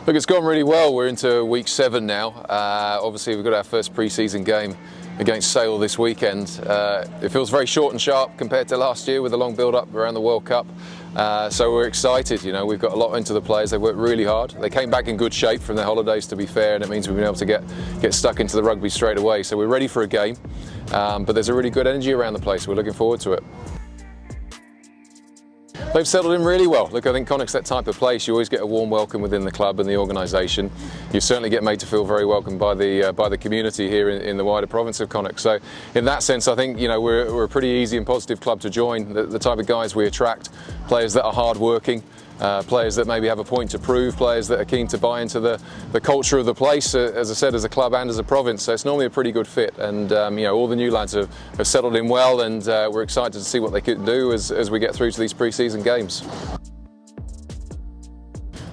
Look, it's gone really well. We're into week 7 now. Obviously, we've got our first pre-season game against Sale this weekend. It feels very short and sharp compared to last year with a long build-up around the World Cup. So we're excited. You know, we've got a lot into the players. They worked really hard. They came back in good shape from their holidays, to be fair, and it means we've been able to get stuck into the rugby straight away. So we're ready for a game, but there's a really good energy around the place. We're looking forward to it. They've settled in really well. Look, I think Connacht's that type of place. You always get a warm welcome within the club and the organisation. You certainly get made to feel very welcome by the community here in the wider province of Connacht. So, in that sense, I think we're a pretty easy and positive club to join. The type of guys we attract, players that are hard-working, players that maybe have a point to prove, players that are keen to buy into the culture of the place, as I said, as a club and as a province. So it's normally a pretty good fit, and all the new lads have settled in well, and we're excited to see what they can do as we get through to these pre-season games.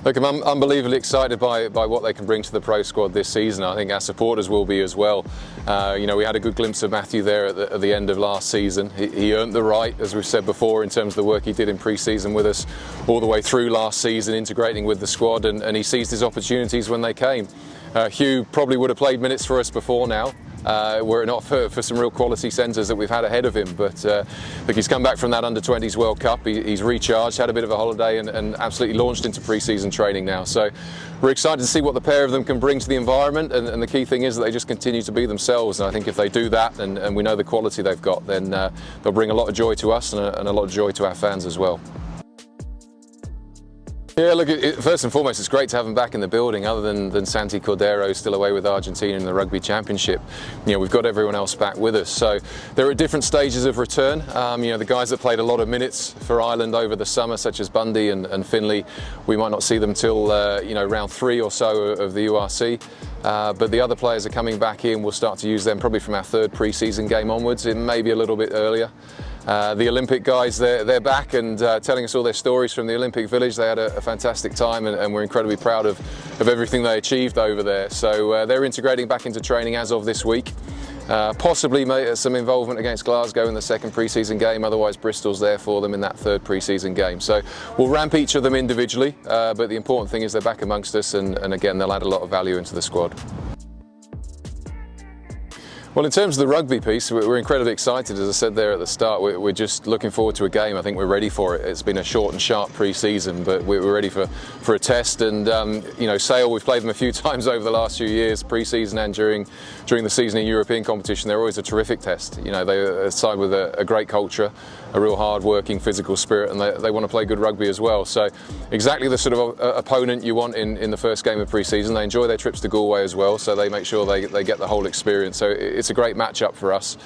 Look, I'm unbelievably excited by what they can bring to the pro squad this season. I think our supporters will be as well. We had a good glimpse of Matthew there at the end of last season. He earned the right, as we've said before, in terms of the work he did in pre-season with us all the way through last season, integrating with the squad, and he seized his opportunities when they came. Hugh probably would have played minutes for us before now, were it not for some real quality centres that we've had ahead of him. But look, he's come back from that Under-20s World Cup. He's recharged, had a bit of a holiday, and absolutely launched into pre-season training now. So we're excited to see what the pair of them can bring to the environment, and the key thing is that they just continue to be themselves. And I think if they do that, and we know the quality they've got, then they'll bring a lot of joy to us and a lot of joy to our fans as well. Yeah, look, first and foremost, it's great to have them back in the building. Other than Santi Cordero still away with Argentina in the Rugby Championship, we've got everyone else back with us. So they're at different stages of return. The guys that played a lot of minutes for Ireland over the summer, such as Bundy and Finley, we might not see them till round 3 or so of the URC. But the other players are coming back in. We'll start to use them probably from our 3rd pre-season game onwards, maybe a little bit earlier. The Olympic guys, they're back and telling us all their stories from the Olympic Village. They had a fantastic time, and we're incredibly proud of everything they achieved over there. So they're integrating back into training as of this week. Possibly some involvement against Glasgow in the 2nd pre-season game, otherwise Bristol's there for them in that 3rd pre-season game. So we'll ramp each of them individually, but the important thing is they're back amongst us, and again, they'll add a lot of value into the squad. Well, in terms of the rugby piece, we're incredibly excited. As I said there at the start, we're just looking forward to a game. I think we're ready for it. It's been a short and sharp pre-season, but we're ready for a test. And Sale, we've played them a few times over the last few years, pre-season and during the season in European competition. They're always a terrific test. They're a side with a great culture, a real hard-working, physical spirit, and they want to play good rugby as well. So exactly the sort of opponent you want in the first game of pre-season. They enjoy their trips to Galway as well, so they make sure they get the whole experience. So it's a great match-up for us.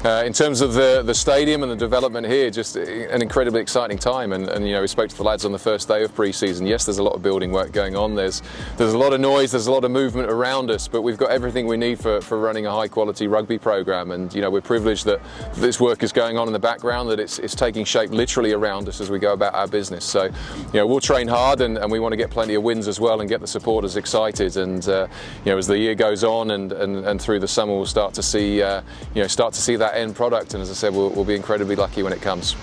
In terms of the stadium and the development here, just an incredibly exciting time. And we spoke to the lads on the first day of pre-season. Yes, there's a lot of building work going on. There's a lot of noise. There's a lot of movement around us, but we've got everything we need for running a high-quality rugby program. And we're privileged that this work is going on in the background, that it's taking shape literally around us as we go about our business. So we'll train hard, and we want to get plenty of wins as well and get the supporters excited. And as the year goes on and through the summer, we'll start to see that end product, and as I said, we'll be incredibly lucky when it comes.